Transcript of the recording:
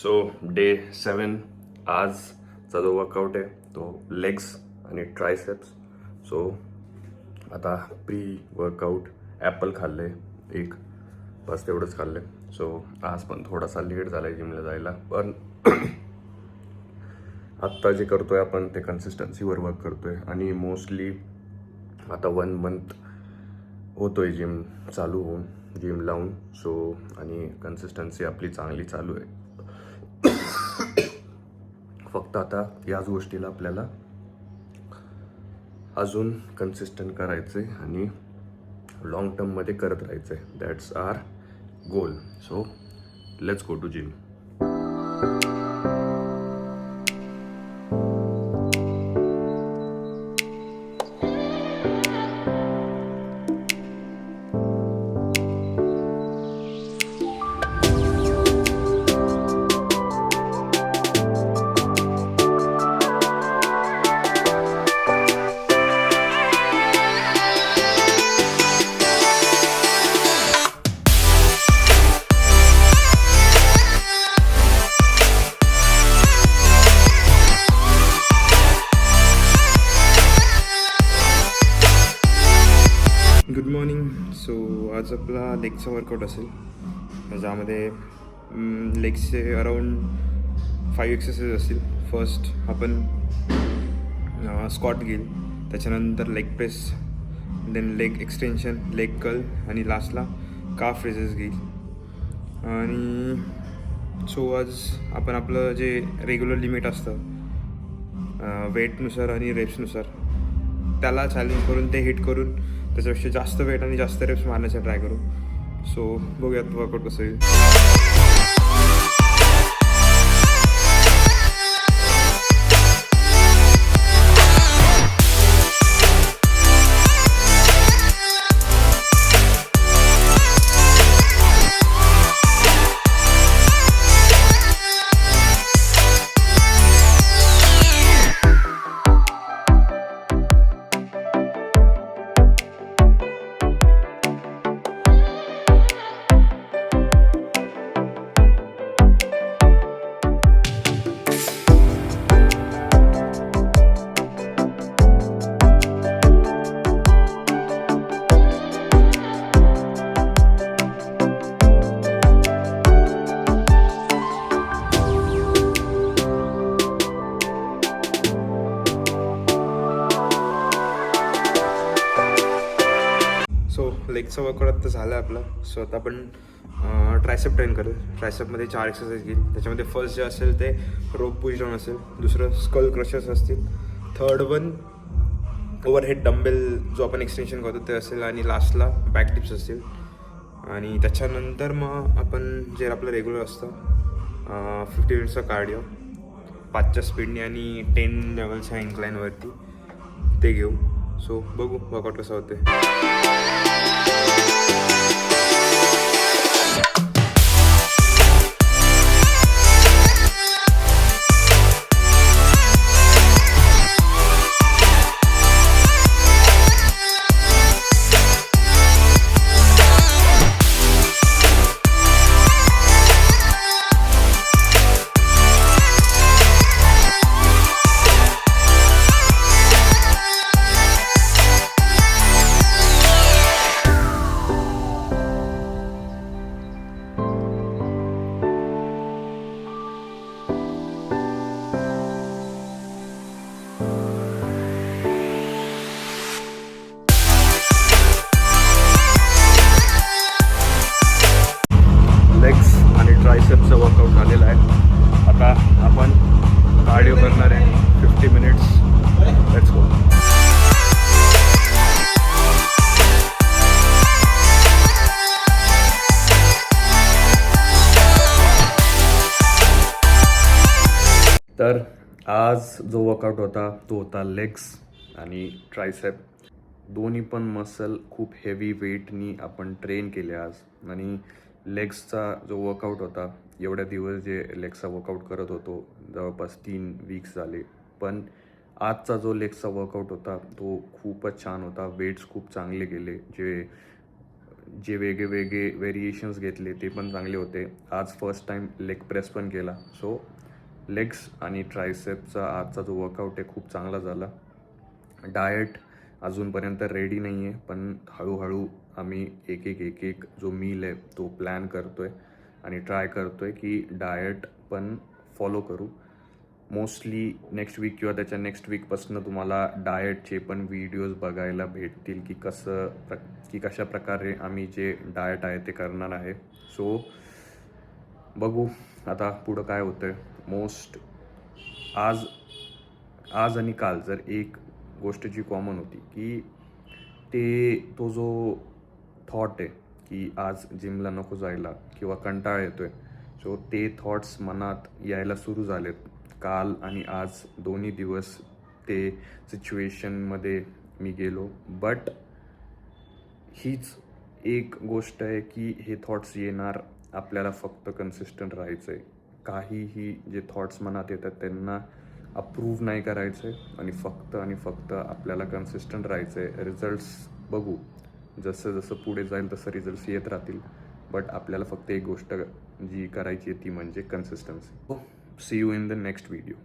So day 7 आजचा जो workout आहे तो लेग्स आणि ट्रायसेप्स. सो आता प्री वर्कआउट ॲपल खाल्ले एक, बस तेवढंच खाल्ले. सो आज पण थोडासा लेट झाला आहे जिमला जायला, पण आत्ता जे करतोय आपण ते कन्सिस्टन्सीवर वर्क करतोय आणि मोस्टली आता 1 मंथ होतोय जिम चालू होऊन, जिम लावून. सो आणि कन्सिस्टन्सी आपली चांगली चालू आहे. फक्त आता याच गोष्टीला आपल्याला अजून कन्सिस्टंट करायचं आहे आणि लॉंग टर्ममध्ये करत राहायचं आहे. That's our goal. So let's go to gym. Good morning. So आज आपला लेगचा वर्कआउट असेल, ज्यामध्ये लेगचे अराउंड 5 एक्सरसाइज असतील. फर्स्ट आपण स्क्वॉट घेईल, त्याच्यानंतर leg press, then leg extension, leg curl आणि लास्टला काफ रेजेस घेईल. आणि सो आज आपण आपलं जे रेग्युलर लिमिट असतं वेटनुसार आणि रेप्सनुसार त्याला चॅलेंज करून ते हिट करून त्याच्यापेक्षा जास्त वेट आणि जास्त रेप्स मारण्याचा ट्राय करू. सो बघूयात वर्कआउट कसं होईल. सो लेगचा वर्कआउट आता झाला आहे आपला. सो आता आपण ट्रायसेप ट्रेन करू. ट्रायसेपमध्ये 4 एक्सरसाइज घेईल. त्याच्यामध्ये फर्स्ट जे असेल ते रोप पुश डाऊन असेल, दुसरं स्कल क्रशर्स असतील, थर्ड वन ओव्हरहेड डंबेल जो आपण एक्सटेन्शन करतो ते असेल, आणि लास्टला बॅक टिप्स असतील. आणि त्याच्यानंतर मग आपण जे आपलं रेग्युलर असतं 50 मिनिट्सचा कार्डिओ 5च्या स्पीडने आणि 10 लेवलच्या इन्क्लाईनवरती ते घेऊ. सो बघू वर्कआउट कसं होते. लेग्स आणि ट्रायसेप्सचा वर्कआउट झालेला आहे. आता आपण कार्डिओ करणार आहे 50 मिनिट्स. Let's go. तर आज जो वर्कआउट होता तो होता लेग्स आणि ट्रायसेप. दोन्ही पण मसल खूप हेवी वेटनी आपण ट्रेन केले आज. आणि लेग्सचा जो वर्कआउट होता, एवढ्या दिवस जे लेग्सचा वर्कआउट करत होतो जवळपास 3 वीक्स झाले, पण आजचा जो लेग्सचा वर्कआउट होता तो खूपच छान होता. वेट्स खूप चांगले गेले, जे जे वेगळे वेगळे व्हेरिएशन्स घेतले ते पण चांगले होते. आज फर्स्ट टाईम लेग प्रेस पण केला. सो लेग्स आणि ट्रायसेपचा आजचा जो वर्कआउट आहे खूप चांगला झाला. डाएट अजूनपर्यंत रेडी नाही आहे, पण हळूहळू आम्ही एक एक जो मील आहे तो प्लॅन करतो आहे आणि ट्राय करतो आहे की डाएट पण फॉलो करू. मोस्टली नेक्स्ट वीक किंवा त्याच्या नेक्स्ट वीकपासून तुम्हाला डाएटचे पण व्हिडिओज बघायला भेटतील की कशा प्रकारे आम्ही जे डाएट आहे ते करणार आहे. सो बघू आता पुढं काय होतं आहे. आज आणि काल जर एक गोष्ट जी कॉमन होती की तो जो थॉट आहे की आज जिमला नको जायला किंवा कंटाळा येतोय, सो ते थॉट्स मनात यायला सुरू झालेत. काल आणि आज दोन्ही दिवस ते सिच्युएशनमध्ये मी गेलो. बट हीच एक गोष्ट आहे की हे थॉट्स येणार, आपल्याला फक्त कन्सिस्टंट राहायचं आहे. काहीही जे थॉट्स मनात येतात त्यांना अप्रूव्ह नाही करायचं आहे आणि फक्त आपल्याला कन्सिस्टंट राहायचं आहे. रिझल्ट्स बघू, जसं जसं पुढे जाईल तसं रिझल्ट्स येत राहतील. बट आपल्याला फक्त एक गोष्ट जी करायची आहे ती म्हणजे consistency. See you in the next video.